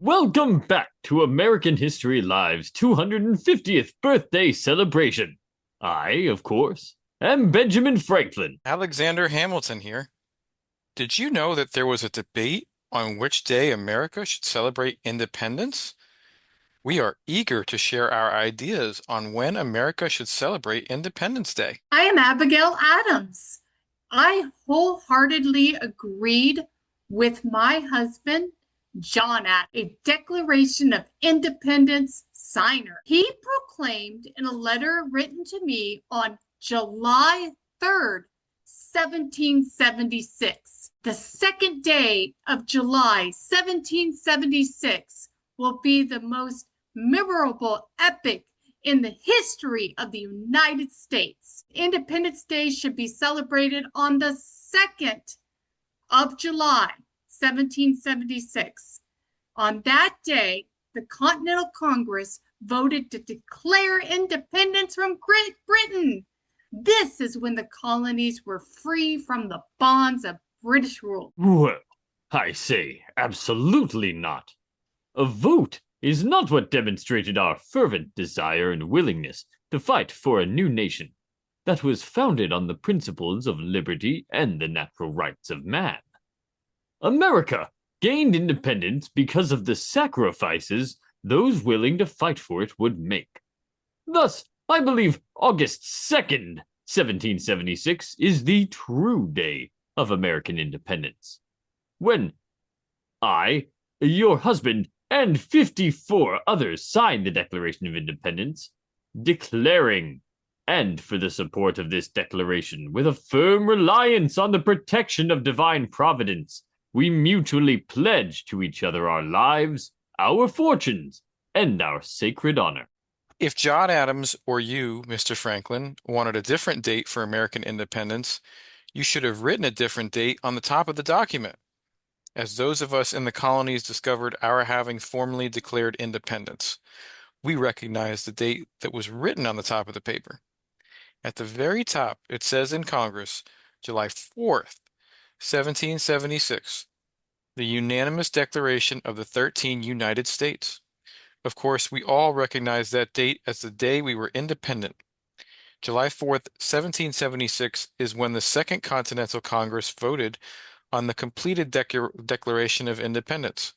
Welcome back to American History Live's 250th birthday celebration. I, of course, am Benjamin Franklin. Alexander Hamilton here. Did you know that there was a debate on which day America should celebrate independence? We are eager to share our ideas on when America should celebrate Independence Day. I am Abigail Adams. I wholeheartedly agreed with my husband, John Adams, a Declaration of Independence signer. He proclaimed in a letter written to me on July 3rd, 1776. The second day of July, 1776, will be the most memorable epic in the history of the United States. Independence Day should be celebrated on the 2nd of July, 1776. On that day, the Continental Congress voted to declare independence from Great Britain. This is when the colonies were free from the bonds of British rule. Well, I say absolutely not. A vote is not what demonstrated our fervent desire and willingness to fight for a new nation that was founded on the principles of liberty and the natural rights of man. America gained independence because of the sacrifices those willing to fight for it would make. Thus, I believe August 2nd, 1776 is the true day of American independence. When I, your husband, and 54 others signed the Declaration of Independence, declaring, and for the support of this declaration, with a firm reliance on the protection of divine providence, we mutually pledge to each other our lives, our fortunes, and our sacred honor. If John Adams or you, Mr. Franklin, wanted a different date for American independence, you should have written a different date on the top of the document, as those of us in the colonies discovered our having formally declared independence. We recognize the date that was written on the top of the paper. At the very top, it says in Congress, July 4th, 1776, the unanimous declaration of the 13 United States. Of course, we all recognize that date as the day we were independent. July 4th, 1776 is when the Second Continental Congress voted on the completed Declaration of Independence.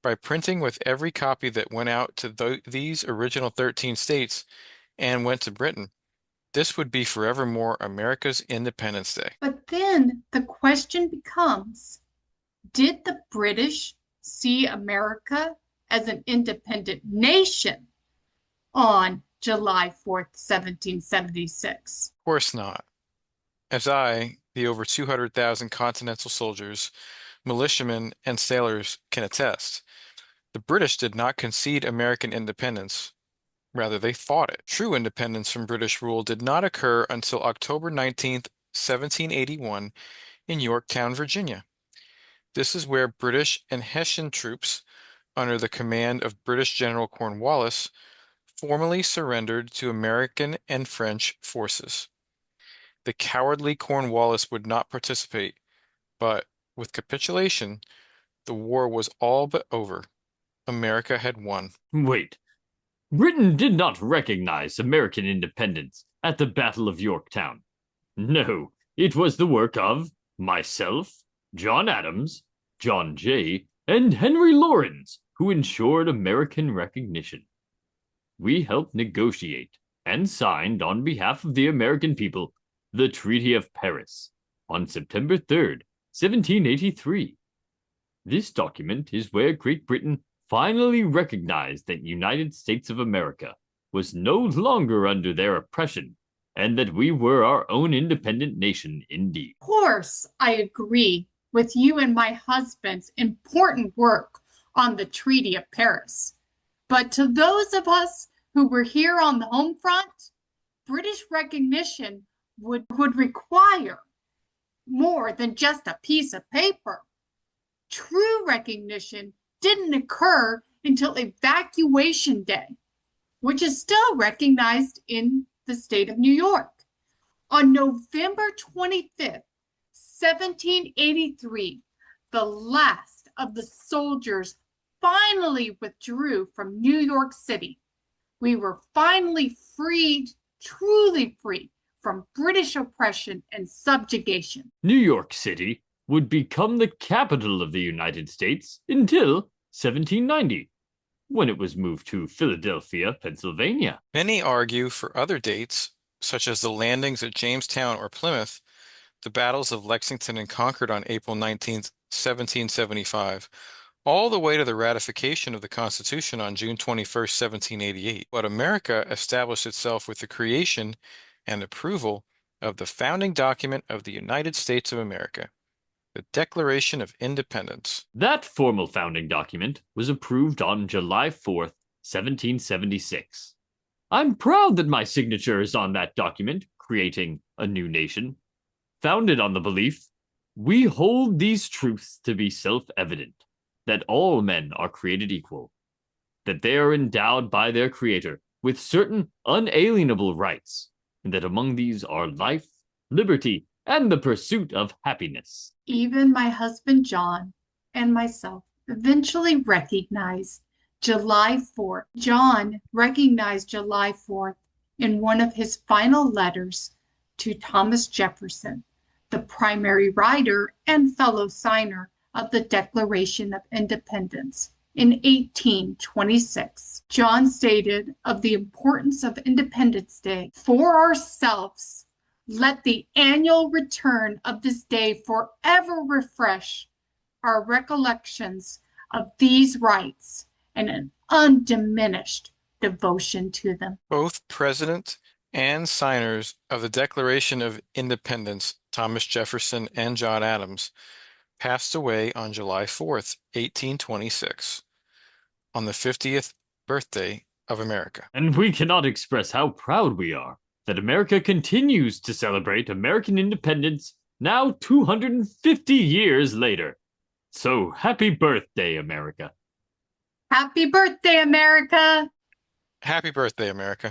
By printing with every copy that went out to these original 13 states and went to Britain, this would be forevermore America's Independence Day. But then the question becomes, did the British see America as an independent nation on July 4th, 1776? Of course not. As the over 200,000 Continental soldiers, militiamen, and sailors can attest, the British did not concede American independence. Rather, they fought it. True independence from British rule did not occur until October 19th, 1781, in Yorktown, Virginia. This is where British and Hessian troops, under the command of British General Cornwallis, formally surrendered to American and French forces. The cowardly Cornwallis would not participate, but with capitulation, the war was all but over. America had won. Wait, Britain did not recognize American independence at the Battle of Yorktown. No, it was the work of myself, John Adams, John Jay, and Henry Laurens who ensured American recognition. We helped negotiate and signed on behalf of the American people the Treaty of Paris on September 3rd, 1783. This document is where Great Britain finally recognized that United States of America was no longer under their oppression and that we were our own independent nation indeed. Of course, I agree with you and my husband's important work on the Treaty of Paris. But to those of us who were here on the home front, British recognition would require more than just a piece of paper. True recognition didn't occur until Evacuation Day, which is still recognized in the state of New York. On November 25th, 1783, the last of the soldiers finally withdrew from New York City. We were finally freed, truly free, from British oppression and subjugation. New York City would become the capital of the United States until 1790, when it was moved to Philadelphia, Pennsylvania. Many argue for other dates, such as the landings at Jamestown or Plymouth, the battles of Lexington and Concord on April 19th, 1775, all the way to the ratification of the Constitution on June 21st, 1788. But America established itself with the creation and approval of the founding document of the United States of America, the Declaration of Independence. That formal founding document was approved on July 4th, 1776. I'm proud that my signature is on that document, creating a new nation, founded on the belief, we hold these truths to be self-evident, that all men are created equal, that they are endowed by their Creator with certain unalienable rights, and that among these are life, liberty, and the pursuit of happiness. Even my husband John and myself eventually recognized July 4th. John recognized July 4th in one of his final letters to Thomas Jefferson, the primary writer and fellow signer of the Declaration of Independence in 1826. John stated of the importance of Independence Day, for ourselves, let the annual return of this day forever refresh our recollections of these rights and an undiminished devotion to them. Both president and signers of the Declaration of Independence, Thomas Jefferson and John Adams, passed away on July 4th, 1826, on the 50th birthday of America. And we cannot express how proud we are that America continues to celebrate American independence now 250 years later. So happy birthday, America. Happy birthday, America! Happy birthday, America.